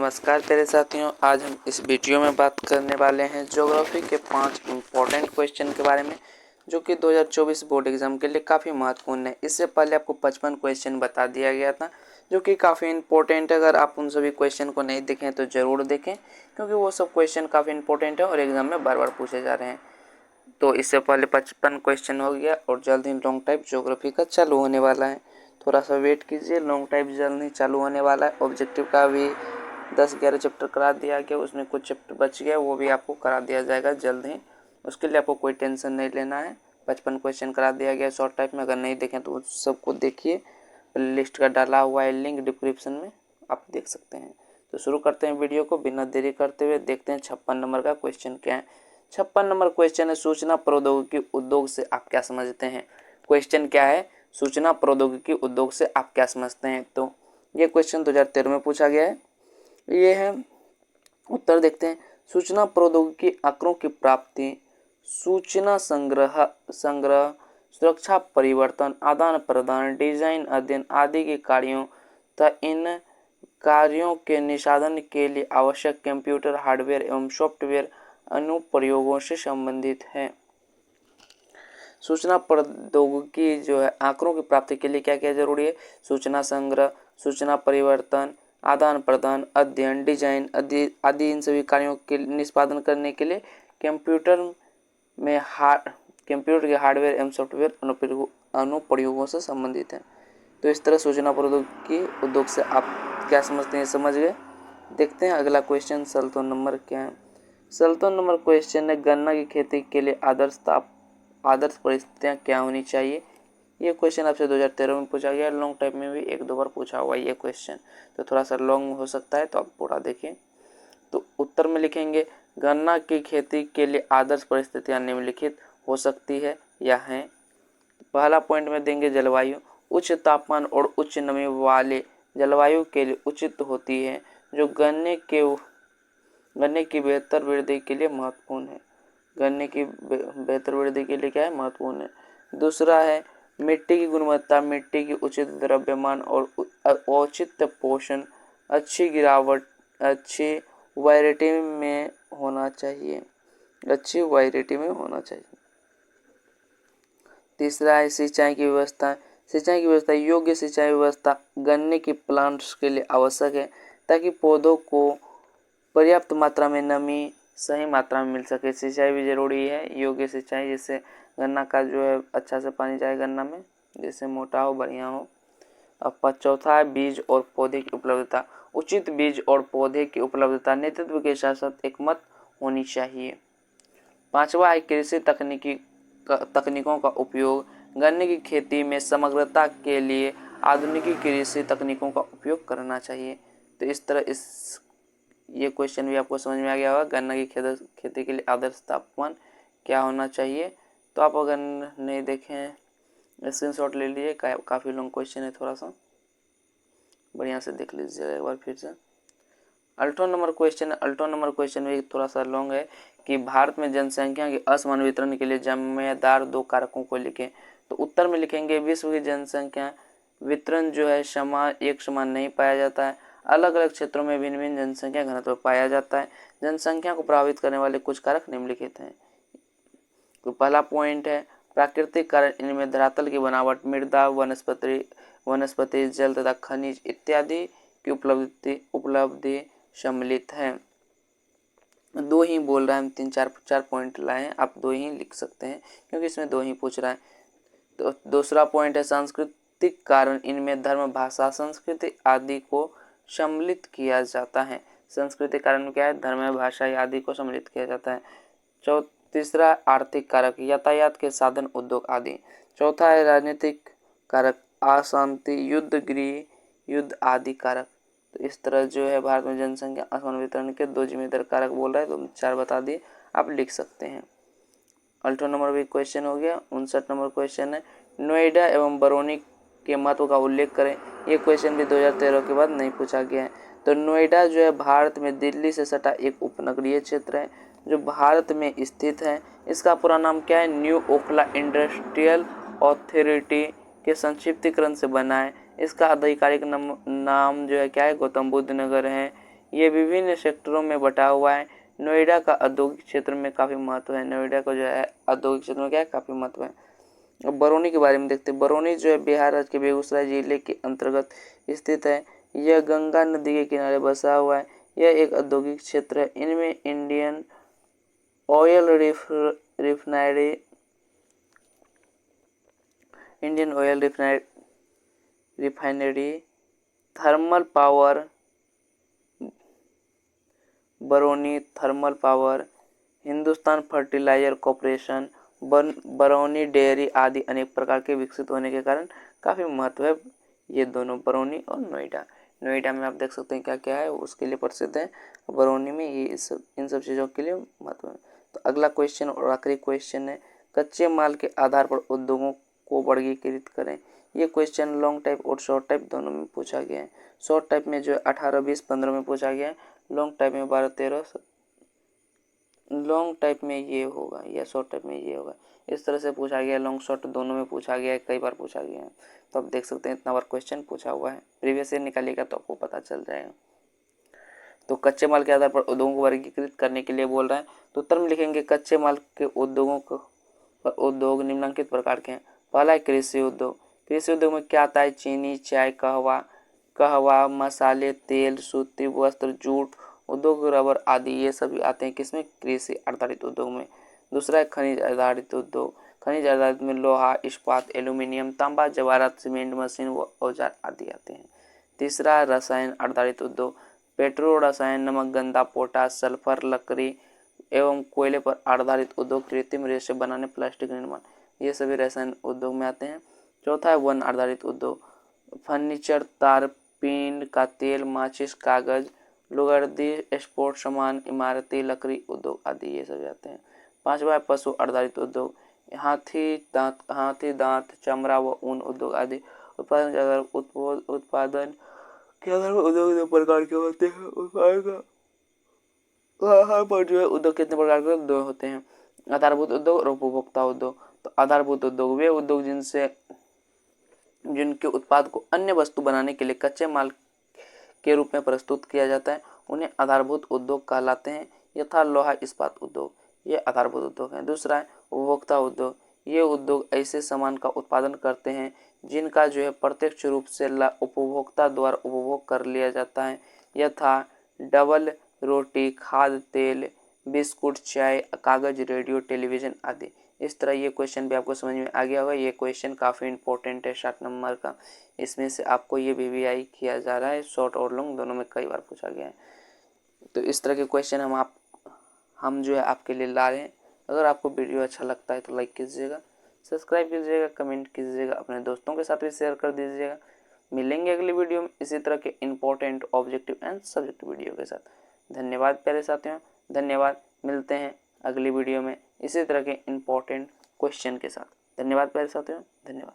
नमस्कार प्यारे साथियों, आज हम इस वीडियो में बात करने वाले हैं ज्योग्राफी के 5 इम्पोर्टेंट क्वेश्चन के बारे में, जो कि 2024 बोर्ड एग्जाम के लिए काफ़ी महत्वपूर्ण है। इससे पहले आपको 55 क्वेश्चन बता दिया गया था, जो कि काफ़ी इंपॉर्टेंट है। अगर आप उन सभी क्वेश्चन को नहीं देखें तो ज़रूर देखें, क्योंकि वो सब क्वेश्चन काफ़ी इंपॉर्टेंट है और एग्जाम में बार बार पूछे जा रहे हैं। तो इससे पहले 55 क्वेश्चन हो गया और जल्द ही लॉन्ग टाइप ज्योग्राफी का चालू होने वाला है। थोड़ा सा वेट कीजिए, लॉन्ग टाइप जल्द ही चालू होने वाला है। ऑब्जेक्टिव का भी 10-11 चैप्टर करा दिया गया, उसमें कुछ चैप्टर बच गया, वो भी आपको करा दिया जाएगा जल्द ही। उसके लिए आपको कोई टेंशन नहीं लेना है। 55 क्वेश्चन करा दिया गया शॉर्ट टाइप में। अगर नहीं देखें तो उस सबको देखिए, लिस्ट का डाला हुआ है लिंक डिस्क्रिप्शन में, आप देख सकते हैं। तो शुरू करते हैं वीडियो को बिना देरी करते हुए। देखते हैं 56 नंबर का क्वेश्चन क्या है। 56 नंबर क्वेश्चन है, सूचना प्रौद्योगिकी उद्योग से आप क्या समझते हैं। क्वेश्चन क्या है, सूचना प्रौद्योगिकी उद्योग से आप क्या समझते हैं। तो ये क्वेश्चन 2013 में पूछा गया है। ये है, उत्तर देखते हैं। सूचना प्रौद्योगिकी आंकड़ों की प्राप्ति, सूचना संग्रह, सुरक्षा, परिवर्तन, आदान प्रदान, डिजाइन, अध्ययन आदि के कार्यों तथा इन कार्यों के निष्पादन के लिए आवश्यक कंप्यूटर हार्डवेयर एवं सॉफ्टवेयर अनुप्रयोगों से संबंधित है। सूचना प्रौद्योगिकी जो है आंकड़ों की प्राप्ति के लिए क्या क्या जरूरी है। सूचना संग्रह, सूचना परिवर्तन, आदान प्रदान, अध्ययन, डिजाइन आदि इन सभी कार्यों के निष्पादन करने के लिए कंप्यूटर के हार्डवेयर एवं सॉफ्टवेयर अनुप्रयोगों से संबंधित है। तो इस तरह सूचना प्रौद्योगिकी उद्योग से आप क्या समझते हैं, समझ गए। देखते हैं अगला क्वेश्चन। 67 नंबर क्या है। 67 नंबर क्वेश्चन है, गन्ना की खेती के लिए आदर्श परिस्थितियाँ क्या होनी चाहिए। ये क्वेश्चन आपसे 2013 में पूछा गया। लॉन्ग टाइप में भी 1-2 बार पूछा हुआ ये क्वेश्चन, तो थोड़ा सा लॉन्ग हो सकता है, तो आप पूरा देखिए। तो उत्तर में लिखेंगे, गन्ना की खेती के लिए आदर्श परिस्थितियाँ निम्नलिखित हो सकती है या हैं। पहला पॉइंट में देंगे, जलवायु उच्च तापमान और उच्च नमी वाले जलवायु के लिए उचित होती है, जो गन्ने की बेहतर वृद्धि के लिए महत्वपूर्ण है। गन्ने की बेहतर वृद्धि के लिए क्या है, महत्वपूर्ण है। दूसरा है, मिट्टी की गुणवत्ता, मिट्टी की उचित द्रव्यमान और औचित्य पोषण, अच्छी गिरावट, अच्छी वैरायटी में होना चाहिए। तीसरा है, सिंचाई की व्यवस्था योग्य सिंचाई व्यवस्था गन्ने की प्लांट्स के लिए आवश्यक है, ताकि पौधों को पर्याप्त मात्रा में नमी सही मात्रा में मिल सके। सिंचाई भी जरूरी है, योग्य सिंचाई, जिससे गन्ना का जो है अच्छा से पानी जाए गन्ना में, जिससे मोटा हो, बढ़िया हो। अब चौथा है, बीज और पौधे की उपलब्धता। उचित बीज और पौधे की उपलब्धता नेतृत्व के साथ साथ एकमत होनी चाहिए। पांचवा है, कृषि तकनीकों का उपयोग। गन्ने की खेती में समग्रता के लिए आधुनिक कृषि तकनीकों का उपयोग करना चाहिए। तो इस तरह ये क्वेश्चन भी आपको समझ में आ गया होगा। गन्ना की खेती के लिए आदर्श तापमान क्या होना चाहिए। तो आप अगर नहीं देखें स्क्रीनशॉट ले लीजिए, काफ़ी लॉन्ग क्वेश्चन है, थोड़ा सा बढ़िया से देख लीजिएगा एक बार फिर से। 18 नंबर क्वेश्चन भी थोड़ा सा लॉन्ग है, कि भारत में जनसंख्या के असमान वितरण के लिए जिम्मेदार 2 कारकों को लिखें। तो उत्तर में लिखेंगे, विश्व की जनसंख्या वितरण जो है एक समान नहीं पाया जाता है। अलग अलग क्षेत्रों में भिन्न भिन्न जनसंख्या घनत्व पाया जाता है। जनसंख्या को प्रभावित करने वाले कुछ कारक निम्नलिखित हैं। तो पहला पॉइंट है, प्राकृतिक कारण, इनमें धरातल की बनावट, मृदा, वनस्पति, जल तथा खनिज इत्यादि की उपलब्धि सम्मिलित है। 2 ही बोल रहा है, हम 3-4 पॉइंट लाए हैं, आप 2 ही लिख सकते हैं, क्योंकि इसमें 2 ही पूछ रहा है। तो दूसरा पॉइंट है, सांस्कृतिक कारण, इनमें धर्म, भाषा, संस्कृति आदि को सम्मिलित किया जाता है। सांस्कृतिक कारण में क्या है, धर्म, भाषा आदि को सम्मिलित किया जाता है। तीसरा, आर्थिक कारक, यातायात के साधन, उद्योग आदि। चौथा है, राजनीतिक कारक, अशांति, युद्ध आदि कारक। तो इस तरह जो है भारत में जनसंख्या असमान वितरण के 2 जिम्मेदार कारक बोल रहा है, तो 4 बता दिए, आप लिख सकते हैं। 18 नंबर भी क्वेश्चन हो गया। 59 नंबर क्वेश्चन है, नोएडा एवं बरौनी के महत्व का उल्लेख करें। ये क्वेश्चन भी 2013 के बाद नहीं पूछा गया है। तो नोएडा जो है भारत में दिल्ली से सटा एक उपनगरीय क्षेत्र है, जो भारत में स्थित है। इसका पूरा नाम क्या है, न्यू ओखला इंडस्ट्रियल अथॉरिटी के संक्षिप्तीकरण से बना है। इसका आधिकारिक नाम जो है क्या है, गौतम बुद्ध नगर है। ये विभिन्न सेक्टरों में बटा हुआ है। नोएडा का औद्योगिक क्षेत्र में काफ़ी महत्व है। नोएडा का जो है औद्योगिक क्षेत्र में क्या है, काफ़ी महत्व है। अब बरौनी के बारे में देखते हैं। बरौनी जो है बिहार राज्य के बेगूसराय जिले के अंतर्गत स्थित है। यह गंगा नदी के किनारे बसा हुआ है। यह एक औद्योगिक क्षेत्र है। इनमें Indian oil refinery, thermal power, Barauni thermal power, Hindustan fertiliser corporation, Barauni dairy आदि अनेक प्रकार के विकसित होने के कारण काफ़ी महत्व है ये दोनों, बरौनी और नोएडा। नोएडा में आप देख सकते हैं क्या क्या है, उसके लिए प्रसिद्ध है। बरौनी में ये इन सब चीज़ों के लिए महत्व है। तो अगला क्वेश्चन और आखिरी क्वेश्चन है, कच्चे माल के आधार पर उद्योगों को वर्गीकृत करें। ये क्वेश्चन लॉन्ग टाइप और शॉर्ट टाइप दोनों में पूछा गया है। शॉर्ट टाइप में जो है 18, 20, 15 में पूछा गया है। लॉन्ग टाइप में 12, 13, लॉन्ग टाइप में ये होगा या शॉर्ट टाइप में ये होगा। इस तरह से पूछा गया है। लॉन्ग शॉर्ट दोनों में पूछा गया है, कई बार पूछा गया है। तो आप देख सकते हैं इतना बार क्वेश्चन पूछा हुआ है। प्रीवियस ईयर निकालिएगा तो आपको पता चल जाएगा। तो कच्चे माल के आधार पर उद्योगों को वर्गीकृत करने के लिए बोल रहा है। तो उत्तर में लिखेंगे कच्चे माल के उद्योगों को, उद्योग निम्नलिखित प्रकार के हैं। पहला है कृषि उद्योग। कृषि उद्योग में क्या आता है, चीनी, चाय, कहवा, मसाले, तेल, सूती वस्त्र, जूट उद्योग, रबर आदि ये सभी आते हैं किसमें, कृषि आधारित उद्योग में। दूसरा है खनिज आधारित उद्योग। खनिज आधारित में लोहा, इस्पात, एल्यूमिनियम, तांबा, जवाहरात, सीमेंट, मशीन व औजार आदि आते हैं। तीसरा है रसायन आधारित उद्योग। पेट्रोल, रसायन, नमक, गंधा, पोटाश, सल्फर, लकड़ी एवं कोयले पर आधारित उद्योग, कृत्रिम रेशे बनाने, प्लास्टिक निर्माण, ये सभी रसायन उद्योग में आते हैं। चौथा है वन आधारित उद्योग। फर्नीचर, तार, पीन का तेल, माचिस, कागज, लुगदी, स्पोर्ट्स सामान, इमारती लकड़ी उद्योग आदि ये सभी आते हैं। पांचवा है पशु आधारित उद्योग। हाथी दांत, चमड़ा व ऊन उद्योग आदि उत्पादन के आधार पर उद्योग 2 प्रकार के होते हैं। पर जो है उद्योग कितने प्रकार के 2 होते हैं, आधारभूत उद्योग और उपभोक्ता उद्योग। तो आधारभूत उद्योग वे उद्योग जिनके उत्पाद को अन्य वस्तु बनाने के लिए कच्चे माल के रूप में प्रस्तुत किया जाता है, उन्हें आधारभूत उद्योग कहलाते हैं। यथा लोहा, इस्पात उद्योग, ये आधारभूत उद्योग हैं। दूसरा है उपभोक्ता उद्योग। ये उद्योग ऐसे सामान का उत्पादन करते हैं जिनका जो है प्रत्यक्ष रूप से उपभोक्ता द्वारा उपभोग कर लिया जाता है। यथा डबल रोटी, खाद्य तेल, बिस्कुट, चाय, कागज, रेडियो, टेलीविजन आदि। इस तरह ये क्वेश्चन भी आपको समझ में आ गया होगा। ये क्वेश्चन काफ़ी इंपॉर्टेंट है 60 नंबर का। इसमें से आपको ये VVI किया जा रहा है, शॉर्ट और लॉन्ग दोनों में कई बार पूछा गया है। तो इस तरह के क्वेश्चन हम जो है आपके लिए ला रहे हैं। अगर आपको वीडियो अच्छा लगता है तो लाइक कीजिएगा, सब्सक्राइब कीजिएगा, कमेंट कीजिएगा, अपने दोस्तों के साथ भी शेयर कर दीजिएगा। मिलेंगे अगली वीडियो में इसी तरह के important objective and subjective video के साथ। धन्यवाद प्यारे साथियों, धन्यवाद। मिलते हैं अगली वीडियो में इसी तरह के इंपॉर्टेंट क्वेश्चन के साथ। धन्यवाद प्यारे साथियों, धन्यवाद।